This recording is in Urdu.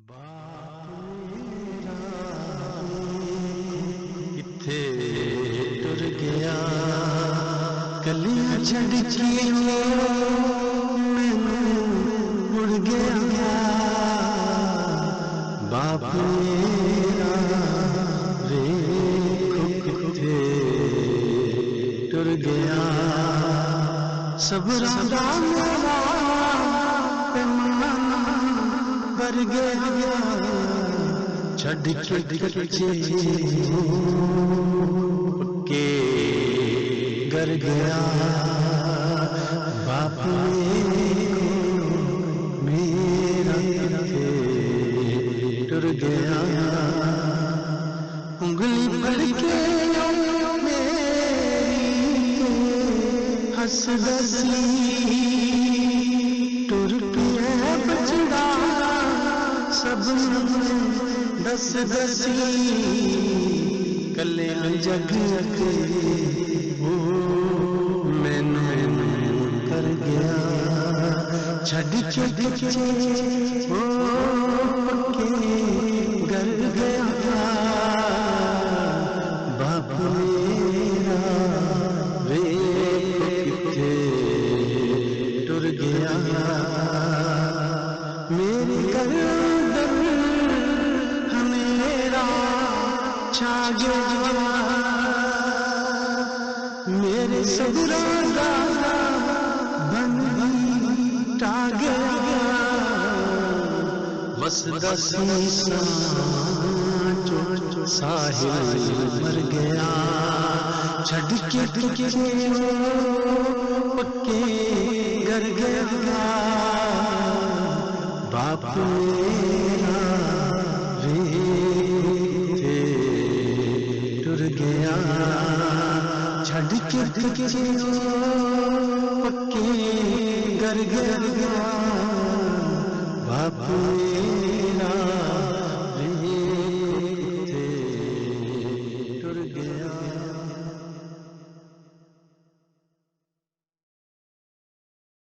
باپ میرا کتھے ٹر گیا کلیاں چھڈ کے مینوں مڑ گیا باپ میرا ویکھو کتھے ٹر گیا صبراں دا میرا پیمانہ بھر گیا چھڈ کے کچے پکے گر گیا باپ میرا ٹر گیا انگلی پڑ کے میری ہس دسی ٹر پیا بچڑا سب دس دسی کلے جگ کے مینوں کر گیا چھڈ کے پکے گر گیا باپ میرا ویکھو کتھے ٹر گیا میری گردن میرا چھا گیا میرے صبراں دا بن ٹا گیا وسدا سیسا ساحل مر گیا چھڈ کے پکے گر گیا باپ میرا ویکھو ٹر گیا چھڈ کے پکے گر گیا باپ میرا ویکھو ٹر گیا